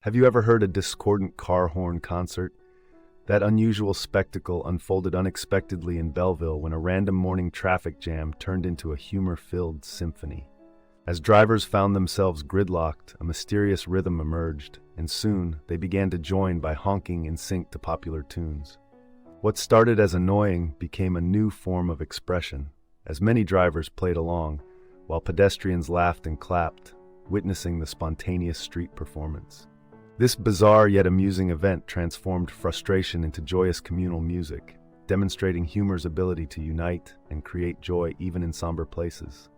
Have you ever heard a discordant car horn concert? That unusual spectacle unfolded unexpectedly in Bellville when a random morning traffic jam turned into a humor-filled symphony. As drivers found themselves gridlocked, a mysterious rhythm emerged, and soon they began to join by honking in sync to popular tunes. What started as annoying became a new form of expression, as many drivers played along, while pedestrians laughed and clapped, witnessing the spontaneous street performance. This bizarre yet amusing event transformed frustration into joyous communal music, demonstrating humor's ability to unite and create joy even in somber places.